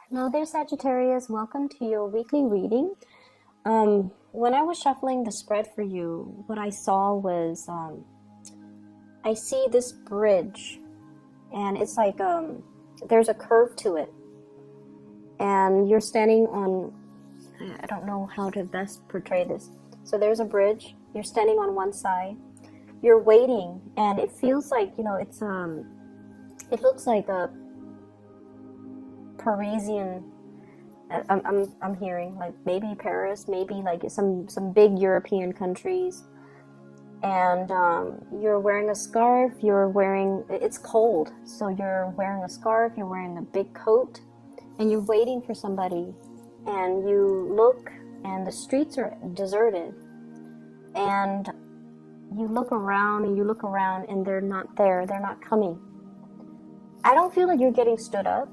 Hello there, Sagittarius. Welcome to your weekly reading. When I was shuffling the spread for you, what I saw was I see this bridge, and it's like there's a curve to it, and you're standing on. I don't know how to best portray this. So there's a bridge. You're standing on one side. You're waiting, and it feels like it's it looks like a Parisian. I'm hearing like maybe Paris, maybe like some big European countries, and you're wearing a scarf. It's cold, so you're wearing a scarf. You're wearing a big coat, and you're waiting for somebody. And you look, and the streets are deserted, and you look around and you look around, and they're not there. They're not coming. I don't feel like you're getting stood up.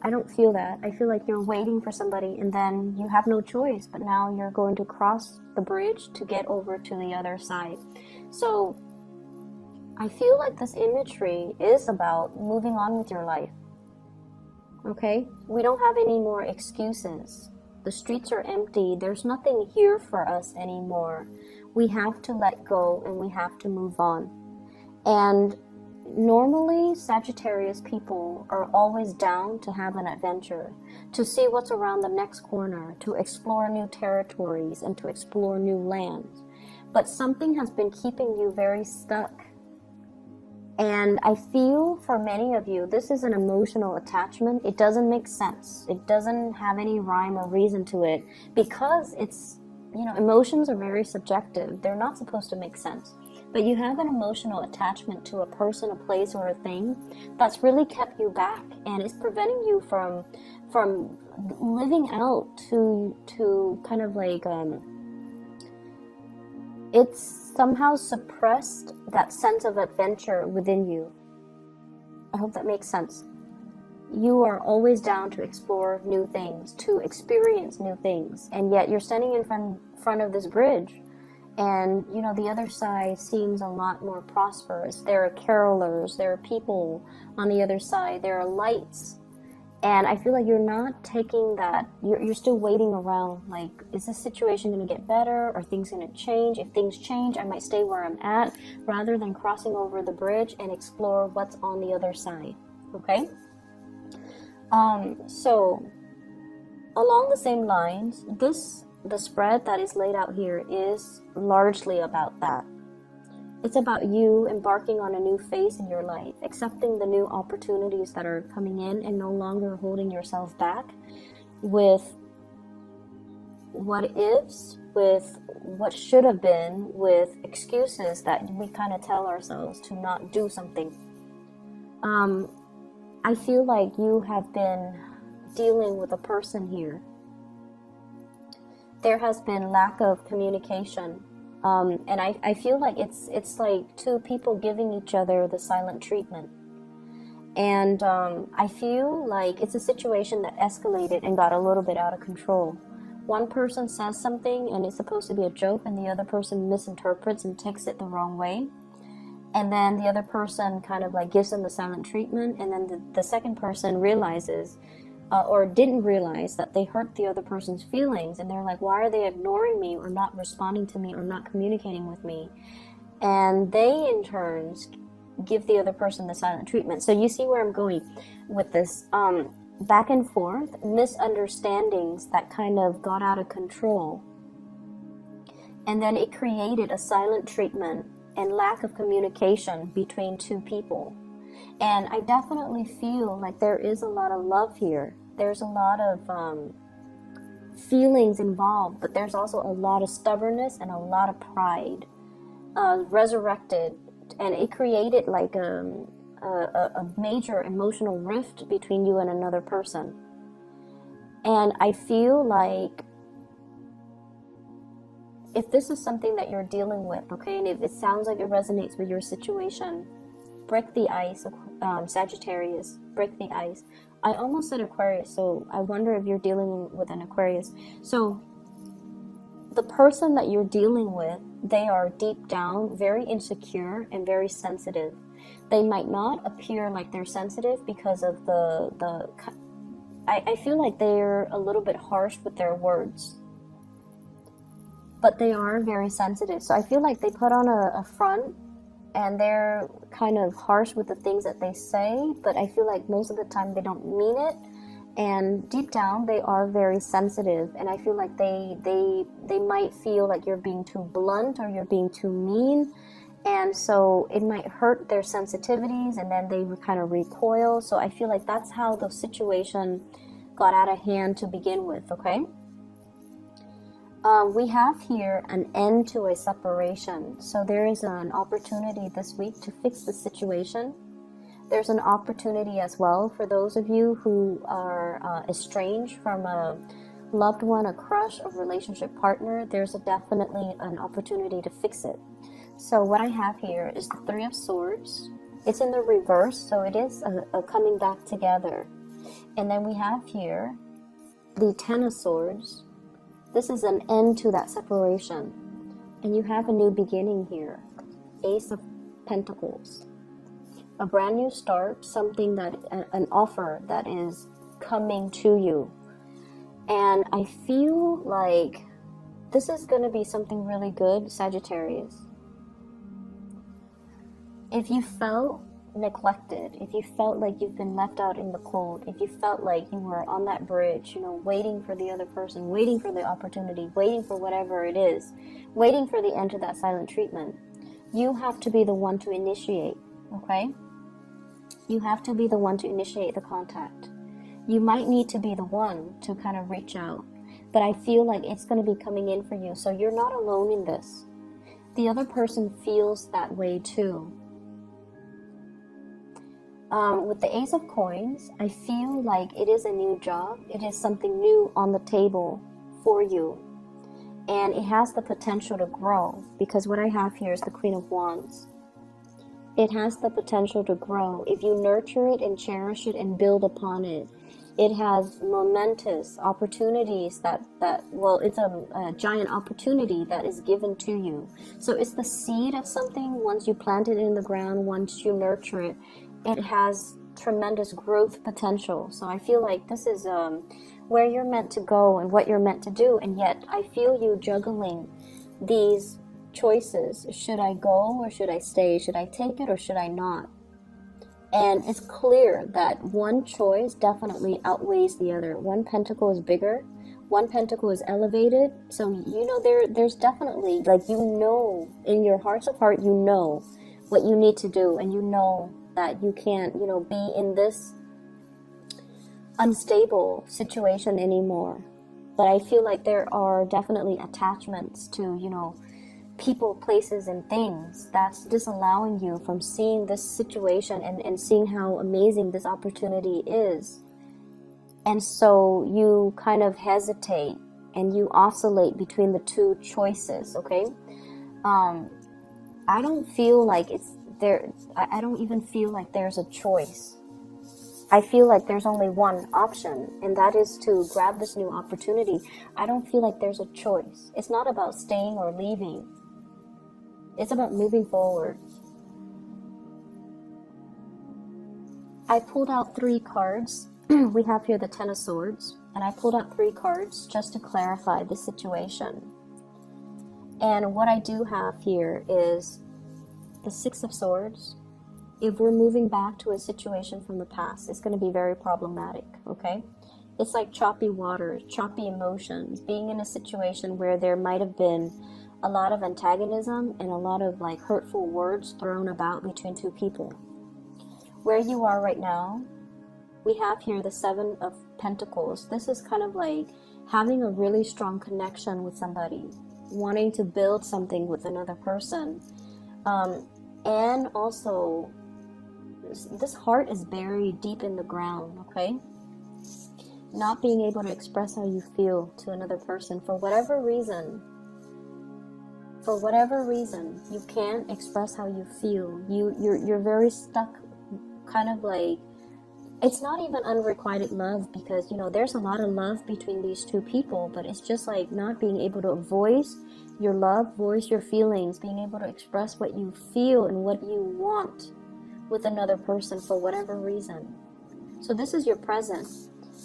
I don't feel that. I feel like you're waiting for somebody, and then you have no choice, but now you're going to cross the bridge to get over to the other side. So I feel like this imagery is about moving on with your life. Okay? We don't have any more excuses. The streets are empty. There's nothing here for us anymore. We have to let go, and we have to move on. And normally, Sagittarius people are always down to have an adventure, to see what's around the next corner, to explore new territories, and to explore new lands. But something has been keeping you very stuck. And I feel for many of you, this is an emotional attachment. It doesn't make sense. It doesn't have any rhyme or reason to it, because it's, emotions are very subjective. They're not supposed to make sense. But you have an emotional attachment to a person, a place, or a thing that's really kept you back, and it's preventing you from living out to kind of like it's somehow suppressed that sense of adventure within you. I hope that makes sense. You are always down to explore new things, to experience new things, and yet you're standing in front of this bridge. And, the other side seems a lot more prosperous. There are carolers, there are people on the other side, there are lights. And I feel like you're not taking that, you're still waiting around, like, is this situation going to get better? Are things going to change? If things change, I might stay where I'm at, rather than crossing over the bridge and explore what's on the other side, okay? So, along the same lines, the spread that is laid out here is largely about that. It's about you embarking on a new phase in your life, accepting the new opportunities that are coming in, and no longer holding yourself back with what ifs, with what should have been, with excuses that we kind of tell ourselves to not do something. I feel like you have been dealing with a person here. There has been lack of communication, and I feel like it's like two people giving each other the silent treatment. And I feel like it's a situation that escalated and got a little bit out of control. One person says something and it's supposed to be a joke, and the other person misinterprets and takes it the wrong way. And then the other person kind of like gives them the silent treatment, and then the second person realizes or didn't realize that they hurt the other person's feelings, and they're like, why are they ignoring me, or not responding to me, or not communicating with me? And they in turns give the other person the silent treatment. So you see where I'm going with this back and forth misunderstandings that kind of got out of control, and then it created a silent treatment and lack of communication between two people. And I definitely feel like there is a lot of love here. There's a lot of feelings involved, but there's also a lot of stubbornness and a lot of pride resurrected. And it created like a major emotional rift between you and another person. And I feel like if this is something that you're dealing with, okay, and if it sounds like it resonates with your situation, break the ice, Sagittarius, break the ice. I almost said Aquarius, so I wonder if you're dealing with an Aquarius. So the person that you're dealing with, they are deep down very insecure and very sensitive. They might not appear like they're sensitive because of the I feel like they're a little bit harsh with their words, but they are very sensitive. So I feel like they put on a front and they're kind of harsh with the things that they say, but I feel like most of the time they don't mean it. And deep down, they are very sensitive, and I feel like they might feel like you're being too blunt or you're being too mean, and so it might hurt their sensitivities, and then they kind of recoil. So I feel like that's how the situation got out of hand to begin with. Okay. We have here an end to a separation. So there is an opportunity this week to fix the situation. There's an opportunity as well for those of you who are estranged from a loved one, a crush, a relationship partner. There's definitely an opportunity to fix it. So what I have here is the Three of Swords. It's in the reverse, so it is a coming back together. And then we have here the Ten of Swords. This is an end to that separation. And you have a new beginning here. Ace of Pentacles. A brand new start, something that, an offer that is coming to you. And I feel like this is going to be something really good, Sagittarius. If you felt neglected, if you felt like you've been left out in the cold, if you felt like you were on that bridge, waiting for the other person, waiting for the opportunity, waiting for whatever it is, waiting for the end of that silent treatment, you have to be the one to initiate, okay? You have to be the one to initiate the contact. You might need to be the one to kind of reach out, but I feel like it's going to be coming in for you, so you're not alone in this. The other person feels that way too. With the Ace of Coins, I feel like it is a new job. It is something new on the table for you, and it has the potential to grow, because what I have here is the Queen of Wands. It has the potential to grow. If you nurture it and cherish it and build upon it, it has momentous opportunities it's a giant opportunity that is given to you. So it's the seed of something. Once you plant it in the ground, once you nurture it, it has tremendous growth potential. So I feel like this is where you're meant to go and what you're meant to do. And yet I feel you juggling these choices. Should I go or should I stay? Should I take it or should I not? And it's clear that one choice definitely outweighs the other. One pentacle is bigger, one pentacle is elevated. So there's definitely, in your hearts of heart, what you need to do, and that you can't be in this unstable situation anymore. But I feel like there are definitely attachments to people, places, and things that's disallowing you from seeing this situation and seeing how amazing this opportunity is. And so you kind of hesitate and you oscillate between the two choices, okay? I don't feel like it's there. I don't even feel like there's a choice. I feel like there's only one option, and that is to grab this new opportunity. I don't feel like there's a choice. It's not about staying or leaving. It's about moving forward. I pulled out 3 cards. We have here the Ten of Swords, and I pulled out 3 cards just to clarify the situation. And what I do have here is the Six of Swords. If we're moving back to a situation from the past, it's going to be very problematic, okay? It's like choppy waters, choppy emotions, being in a situation where there might have been a lot of antagonism and a lot of hurtful words thrown about between 2 people. Where you are right now, we have here the Seven of Pentacles. This is kind of like having a really strong connection with somebody, wanting to build something with another person. And also, this heart is buried deep in the ground, okay? Not being able to express how you feel to another person for whatever reason. For whatever reason, you can't express how you feel. You're very stuck, kind of like, it's not even unrequited love, because there's a lot of love between these 2 people, but it's just like not being able to voice your love, voice your feelings, being able to express what you feel and what you want with another person for whatever reason. So this is your present.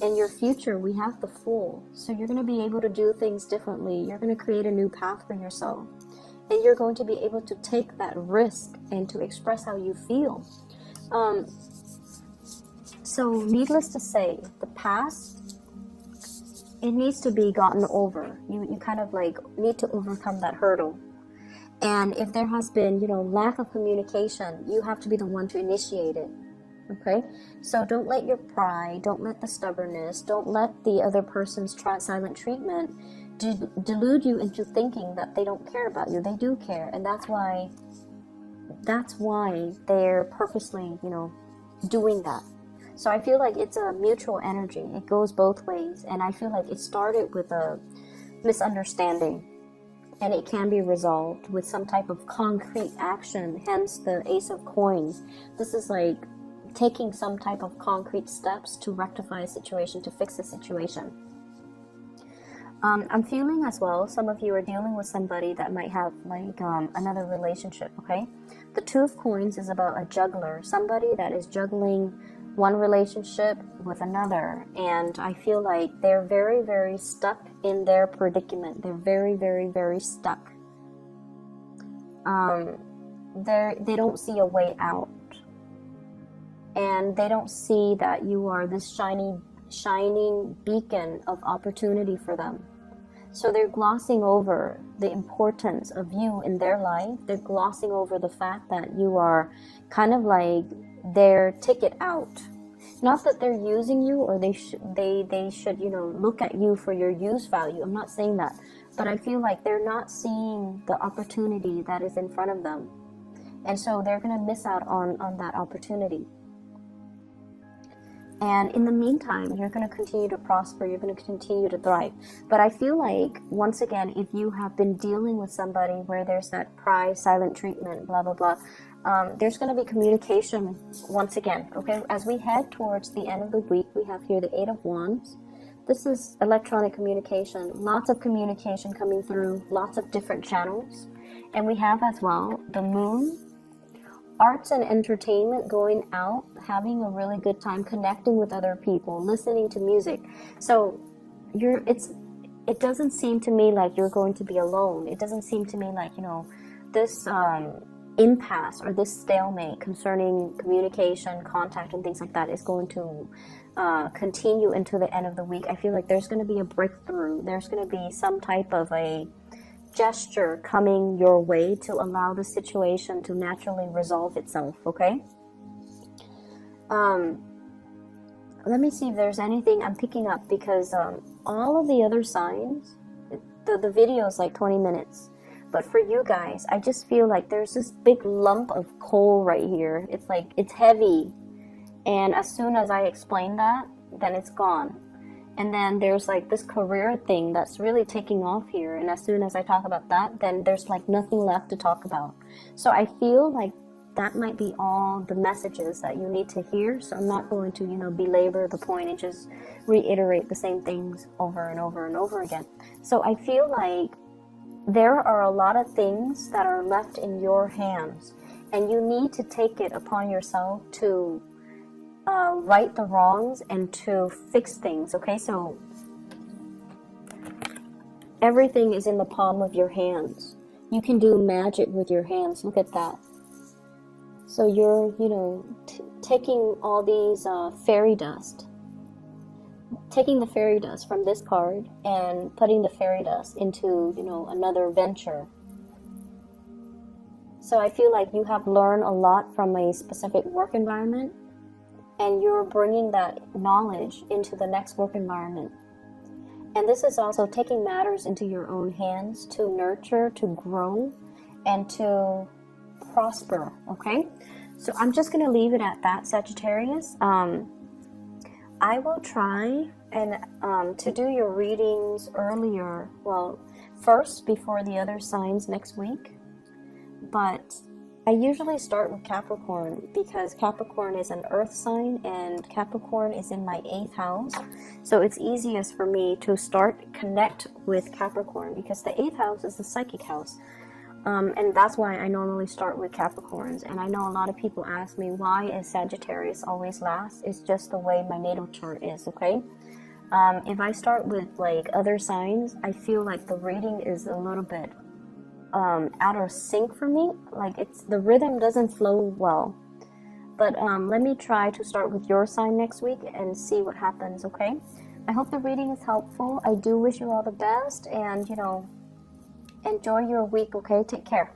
In your future, we have the Fool. So you're going to be able to do things differently. You're going to create a new path for yourself. And you're going to be able to take that risk and to express how you feel. So needless to say, the past, it needs to be gotten over. You kind of like need to overcome that hurdle. And if there has been, lack of communication, you have to be the one to initiate it. Okay, so don't let your pride, don't let the stubbornness, don't let the other person's silent treatment delude you into thinking that they don't care about you. They do care, and that's why they're purposely, doing that. So I feel like it's a mutual energy. It goes both ways, and I feel like it started with a misunderstanding, and it can be resolved with some type of concrete action. Hence the Ace of Coins. This is like taking some type of concrete steps to rectify a situation, to fix a situation. I'm feeling as well, some of you are dealing with somebody that might have like another relationship, okay? The Two of Coins is about a juggler, somebody that is juggling one relationship with another, and I feel like they're very, very stuck in their predicament. They're very, very, very stuck. They don't see a way out. And they don't see that you are this shining beacon of opportunity for them. So they're glossing over the importance of you in their life. They're glossing over the fact that you are kind of like their ticket out. Not that they're using you or they should, look at you for your use value. I'm not saying that. But I feel like they're not seeing the opportunity that is in front of them. And so they're going to miss out on that opportunity. And in the meantime, you're going to continue to prosper. You're going to continue to thrive. But I feel like, once again, if you have been dealing with somebody where there's that pride, silent treatment, blah, blah, blah, there's going to be communication once again, okay? As we head towards the end of the week, we have here the Eight of Wands. This is electronic communication. Lots of communication coming through, lots of different channels. And we have as well the Moon. Arts and entertainment, going out, having a really good time, connecting with other people, listening to music. So it doesn't seem to me like you're going to be alone. It doesn't seem to me like, this impasse or this stalemate concerning communication, contact, and things like that is going to continue into the end of the week. I feel like there's going to be a breakthrough. There's going to be some type of a gesture coming your way to allow the situation to naturally resolve itself, okay? Let me see if there's anything I'm picking up, because all of the other signs, the video is like 20 minutes. But for you guys, I just feel like there's this big lump of coal right here. It's like, it's heavy. And as soon as I explain that, then it's gone. And then there's like this career thing that's really taking off here. And as soon as I talk about that, then there's like nothing left to talk about. So I feel like that might be all the messages that you need to hear. So I'm not going to, belabor the point and just reiterate the same things over and over and over again. So I feel like there are a lot of things that are left in your hands. And you need to take it upon yourself to right the wrongs and to fix things, okay? So everything is in the palm of your hands. You can do magic with your hands. Look at that. So you're, taking all these fairy dust, taking the fairy dust from this card and putting the fairy dust into, another venture. So I feel like you have learned a lot from a specific work environment, and you're bringing that knowledge into the next work environment. And this is also taking matters into your own hands to nurture, to grow, and to prosper, okay? So I'm just going to leave it at that, Sagittarius. I will try and to do your readings earlier, first before the other signs next week. But I usually start with Capricorn because Capricorn is an earth sign and Capricorn is in my 8th house. So it's easiest for me to connect with Capricorn because the 8th house is the psychic house. And that's why I normally start with Capricorns. And I know a lot of people ask me, why is Sagittarius always last? It's just the way my natal chart is, okay? If I start with like other signs, I feel like the reading is a little bit out of sync for me. Like the rhythm doesn't flow well. But let me try to start with your sign next week and see what happens, okay? I hope the reading is helpful. I do wish you all the best, and, you know, enjoy your week, okay? Take care.